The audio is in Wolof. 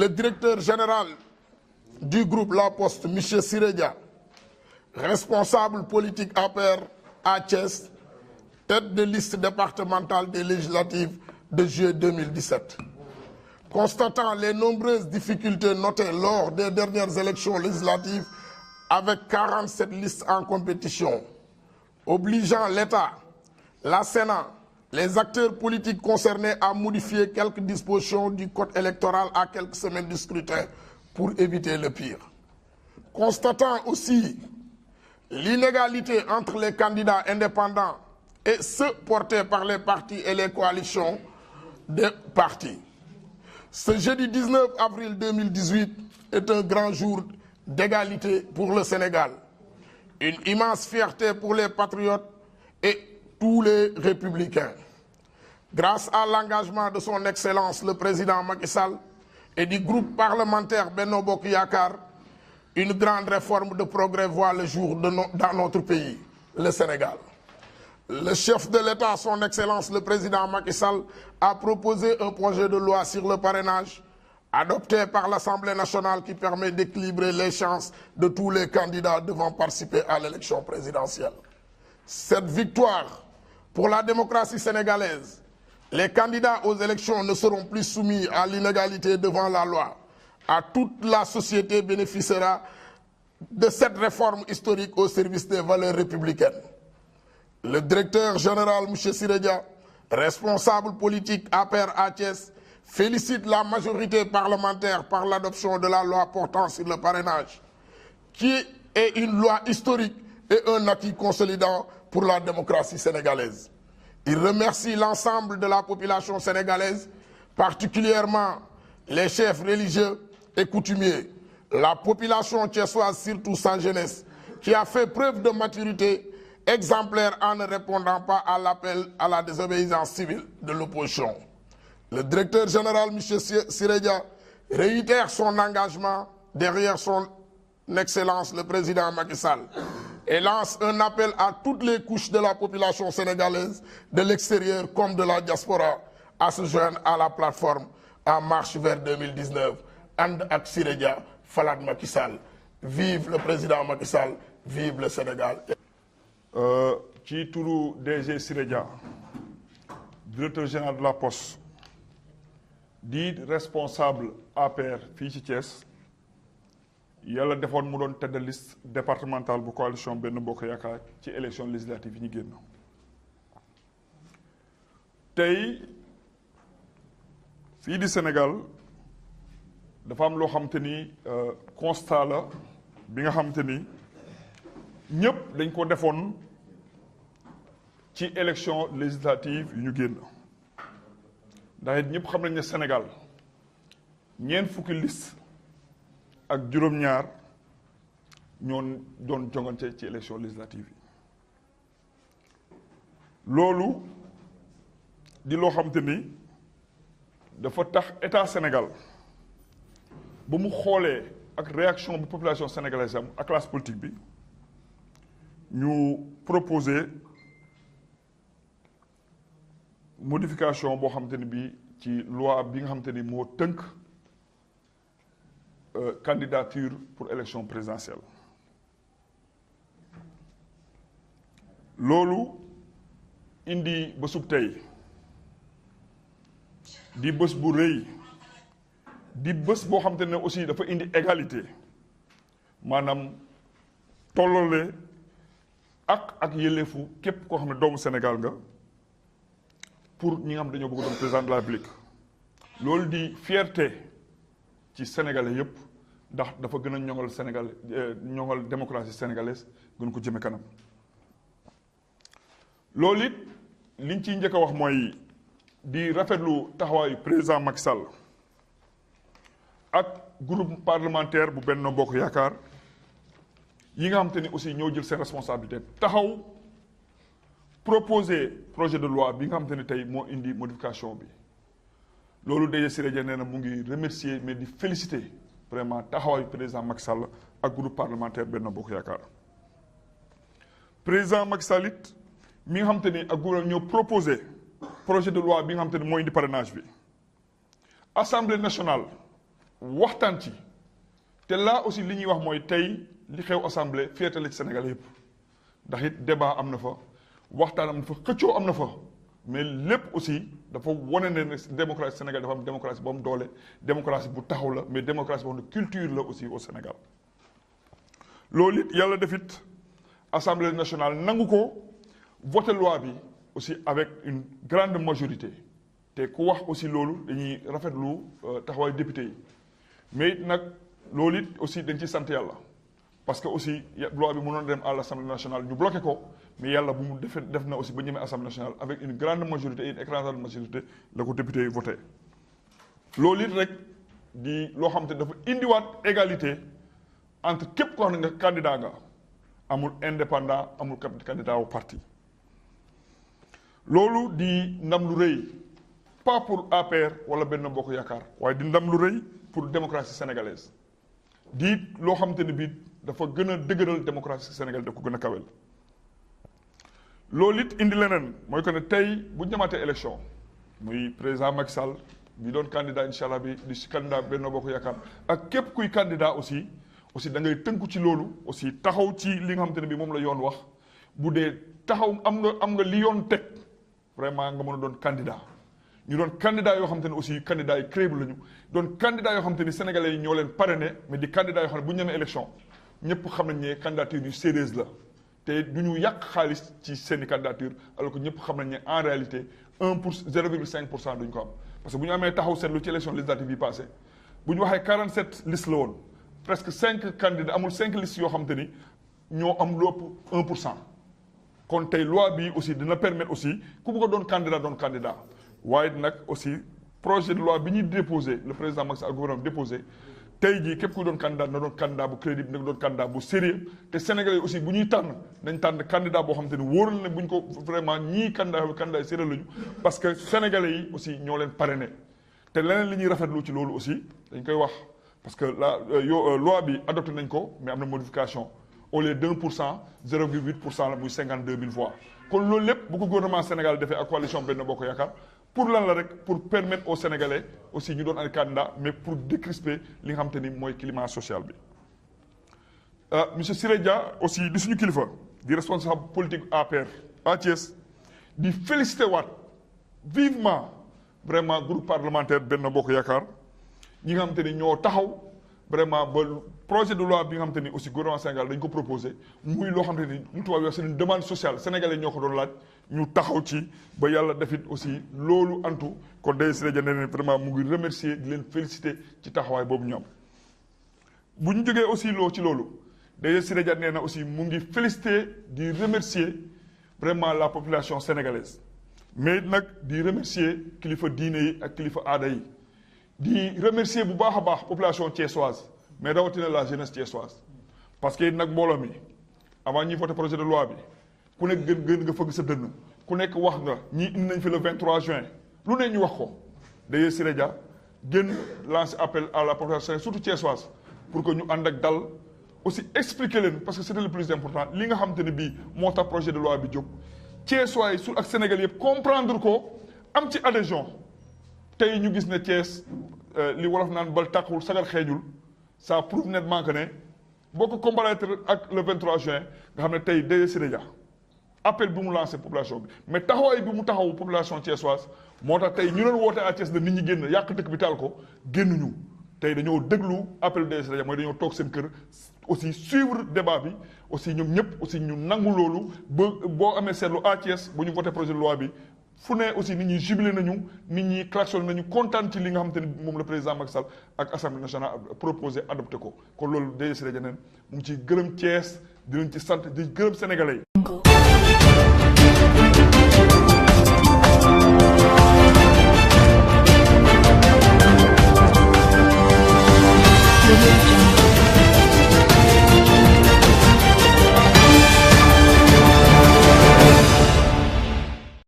le directeur général du groupe La Poste, M. Siredia, responsable politique APR à Thiès, tête de liste départementale des législatives de juillet 2017. Constatant les nombreuses difficultés notées lors des dernières élections législatives avec 47 listes en compétition, obligeant l'État, la Sénat, les acteurs politiques concernés à modifier quelques dispositions du code électoral à quelques semaines du scrutin pour éviter le pire. Constatant aussi l'inégalité entre les candidats indépendants et ceux portés par les partis et les coalitions des partis. Ce jeudi 19 avril 2018 est un grand jour d'égalité pour le Sénégal. Une immense fierté pour les patriotes et tous les républicains. Grâce à l'engagement de son Excellence le Président Macky Sall et du groupe parlementaire Benno Bokk Yakaar, une grande réforme de progrès voit le jour dans notre pays, le Sénégal. Le chef de l'État, son Excellence le Président Macky Sall, a proposé un projet de loi sur le parrainage adopté par l'Assemblée nationale qui permet d'équilibrer les chances de tous les candidats devant participer à l'élection présidentielle. Cette victoire pour la démocratie sénégalaise, les candidats aux élections ne seront plus soumis à l'inégalité devant la loi. À toute la société bénéficiera de cette réforme historique au service des valeurs républicaines. Le directeur général, M. Siredia, responsable politique APR à Thiès, félicite la majorité parlementaire par l'adoption de la loi portant sur le parrainage, qui est une loi historique et un acquis consolidant pour la démocratie sénégalaise. Il remercie l'ensemble de la population sénégalaise, particulièrement les chefs religieux et coutumiers, la population thiessoise, surtout sa jeunesse, qui a fait preuve de maturité exemplaire en ne répondant pas à l'appel à la désobéissance civile de l'opposition. Le directeur général, M. Siredia, réitère son engagement derrière son Excellence le Président Macky Sall et lance un appel à toutes les couches de la population sénégalaise, de l'extérieur comme de la diaspora, à se joindre à la plateforme En Marche vers 2019. And ak Siredia, Falat Macky Sall. Vive le Président Macky Sall, vive le Sénégal. ci turu DG Siredia, directeur général de la Poste, di responsable APR fii ci Thiès, yàlla defoon mu doon tête de liste départementale bu coalition Benno Bokk Yaakaar ci élection législative yi ñu génn. Tey fii di Sénégal dafa am loo xamante ni constat la bi nga xamante ni ñëpp dañ ko defoon ci élection législative yu ñu génn. ndax it ñëpp xam nañ ne Sénégal ñeent fukki liste ak juróom-ñaar ñoo doon jongante ci élection législative yi. loolu di loo xam te ni dafa tax état Sénégal ba mu xoolee ak réaction bi population sénégalaise am ak classe politique bi ñu proposer modification boo xamante ni bii ci loi bi nga xamante ni moo tënk candidature pour élection présidentielle. loolu indi bésub tey di bés bu rëy di bés boo xamante ne aussi dafa indi égalité maanaam tollole ak yelleefu képp koo xam ne doomu Sénégal nga pour ñi nga xam dañoo bëgg doon président de la République. loolu di fierté ci sénégalais yëpp ndax dafa gën a ñoŋal Sénégal ñoŋal démocratie sénégalaise gën ko jëme kanam. loolu it liñ ciy njëkk a wax mooy di rafetlu taxawaayu président Macky Sall ak groupe parlementaire bu Benno Bokk Yaakaar yi nga xam te ni aussi ñoo jël seen responsabilité taxaw proposer projet de loi bi nga xam te ni tey moo indi modification bi. loolu DG Siredia nee na mu ngi remercier mais di féliciter vraiment taxawaayu président Macky Sall ak groupe parlementaire Benno Bokk Yaakaar. président Macky Sall it mi nga xam te ni ak gouvernement ñoo proposé projet de loi bi nga xam te ni moo indi parrainage bi. Assemblée nationale waxtaan ci te là aussi li ñuy wax mooy tey li xew assemblée féete la ci Sénégal yëpp ndax it débat am na fa waxtaan am na fa xëccoo am na fa mais lépp aussi dafa wane ne démocratie Sénégal dafa am démocratie bu am doole démocratie bu taxaw la mais démocratie boo xam ne culture la aussi au Sénégal loolu it yàlla def it assemblée nationale nangu ko voté loi bi aussi avec une grande majorité te ku wax aussi loolu dañuy rafetlu taxawaayu député yi mais it nag loolu it aussi dañ ciy sant yàlla parce que aussi loi bi mënoon dem à l'Assemblée nationale ñu bloqué ko mais yàlla bu mu def na aussi ba ñemee Assemblée nationale avec une grande majorité et une écrasante majorité la ko député yi voté loolu it rek di loo xam te dafa indiwaat égalité entre képp koo xam ne nga candidat nga amul indépendant amul candidat au parti loolu di ndam lu rëy pas pour APR wala Benno Bokk Yaakaar waaye di ndam lu rëy pour démocratie sénégalaise di loo xam te ne bii dafa gën a dëgëral démocratie sénégalaise da ko gën a kawel loolu it indi leneen mooy que ne tey bu ñu demaatee élection muy président Macky Sall bi doon candidat incha allah bi di candidat Benno Bokk Yaakaar ak képp kuy candidat aussi da ngay tënku ci loolu aussi taxaw ci li nga xamante ne bii moom la yoon wax bu dee taxaw am nga li yoon teg vraiment nga mën a doon candidat ñu doon candidat yoo xamante ne aussi candidat yi crédible lañu doon candidat yoo xamante ni sénégalais yi ñoo leen parrainé mais di candidat yoo xam ne bu ñu ñemee élection ñëpp xam nañ ne candidature yu sérieuse la te du ñu yàq xaalis ci seeni candidature alors que ñëpp xam nañ ne en réalité 0,5% duñ ko am parce que bu ñu amee taxaw seetlu ci élection législative yi passé bu ñu waxee 47 listes la woon presque 5 candidats amul 5 listes yoo xamante ni ñoo am lu ëpp 1%. kon tey loi bi aussi dina permettre aussi ku bëgg a doon candidat waaye nag aussi projet de loi bi ñuy déposé le président Macky Sall gouvernement déposé tey jii képp kuy doon candidat na doon candidat bu crédible na doon candidat bu sérieux te Sénégalais aussi bu ñuy tànn nañ tànn candidat boo xam te ni wóoral na bu ñu ko vraiment ñii candidat yi sérieux lañu parce que Sénégalais yi aussi ñoo leen parrainé te leneen li ñuy rafetlu ci loolu aussi dañ koy wax parce que loi bi adopté nañ ko mais am na modification au lieu d'1%, 0,8% la muy 52 000 voix kon loolu lépp bu ko gouvernement Sénégal defee ak coalition Benno Bokk Yaakaar pour lan la rek pour permettre aux Sénégalais aussi ñu doon ay candidats mais pour décrisper li nga xam te ni mooy climat social bi. monsieur Siré Dia aussi di suñu kilifa di responsable politique APR à Thiès di félicité waat vivement vraiment groupe parlementaire Benno Bokk Yaakaar ñi nga xam te ni ñoo taxaw. vraiment ba projet de loi bi nga xamante ni aussi gouvernement Sénégal dañ ko proposé muy loo xamante ni ñu tubaab wax c'est une demande sociale sénégalais ñoo ko doon laaj ñu taxaw ci ba yàlla defit aussi loolu antu kon day Siré Dia ne vraiment mu ngi remercier di leen féliciter ci taxawaay boobu ñu am bu ñu jógee aussi ci loolu day Siré Dia nee na aussi mu ngi féliciter di remercier vraiment la population sénégalaise mais nag di remercier kilifa diine yi ak kilifa aada yi di remercier bu baax a baax population thiessoise mais rawatina la jeunesse thiessoise parce que nag mbooloo mi avant ñuy voté projet de loi bi ku nekk gën nga fëgg sa dënn ku nekk wax nga ñii indi nañ fi le 23 juin lu ne ñu wax ko d'ailleurs Siré Dia gën lancer appel à la population surtout thiessoise pour que ñu ànd ak dal aussi expliquer leen parce que c'était le plus important li nga xamante ne bii moo tax projet de loi bi jóg thiessois yi sur ak Sénégal yëpp comprendre ko am ci adhésion tey ñu gis ne Thiès li wolof naan bal tàqul sagar xeeñul ça prouve nettement que ne boo ko comparaître ak le 23 juin nga xam ne tey day Siré Dia appel bi mu lancé population bi mais taxawaay bi mu taxaw population thiessoise moo tax tey ñu doon woote à Thiès na nit ñi génn yàq dëkk bi taal ko génnuñu tey dañoo déglu appel day Siré Dia mooy dañoo toog seen kër aussi suivre débat bi aussi ñoom ñëpp aussi ñu nangu loolu ba boo amee seetlu à Thiès bu ñu voté projet de loi bi fu ne aussi nit ñi jubilé nañu nit ñi klaxon nañu kontaan ci li nga xamante ni moom le président Macky Sall ak assemblée nationale proposé adopté ko kon loolu day Siré Dia neen mu ngi ciy gërëm Thiès di leen ci sant di gërëm sénégalais yi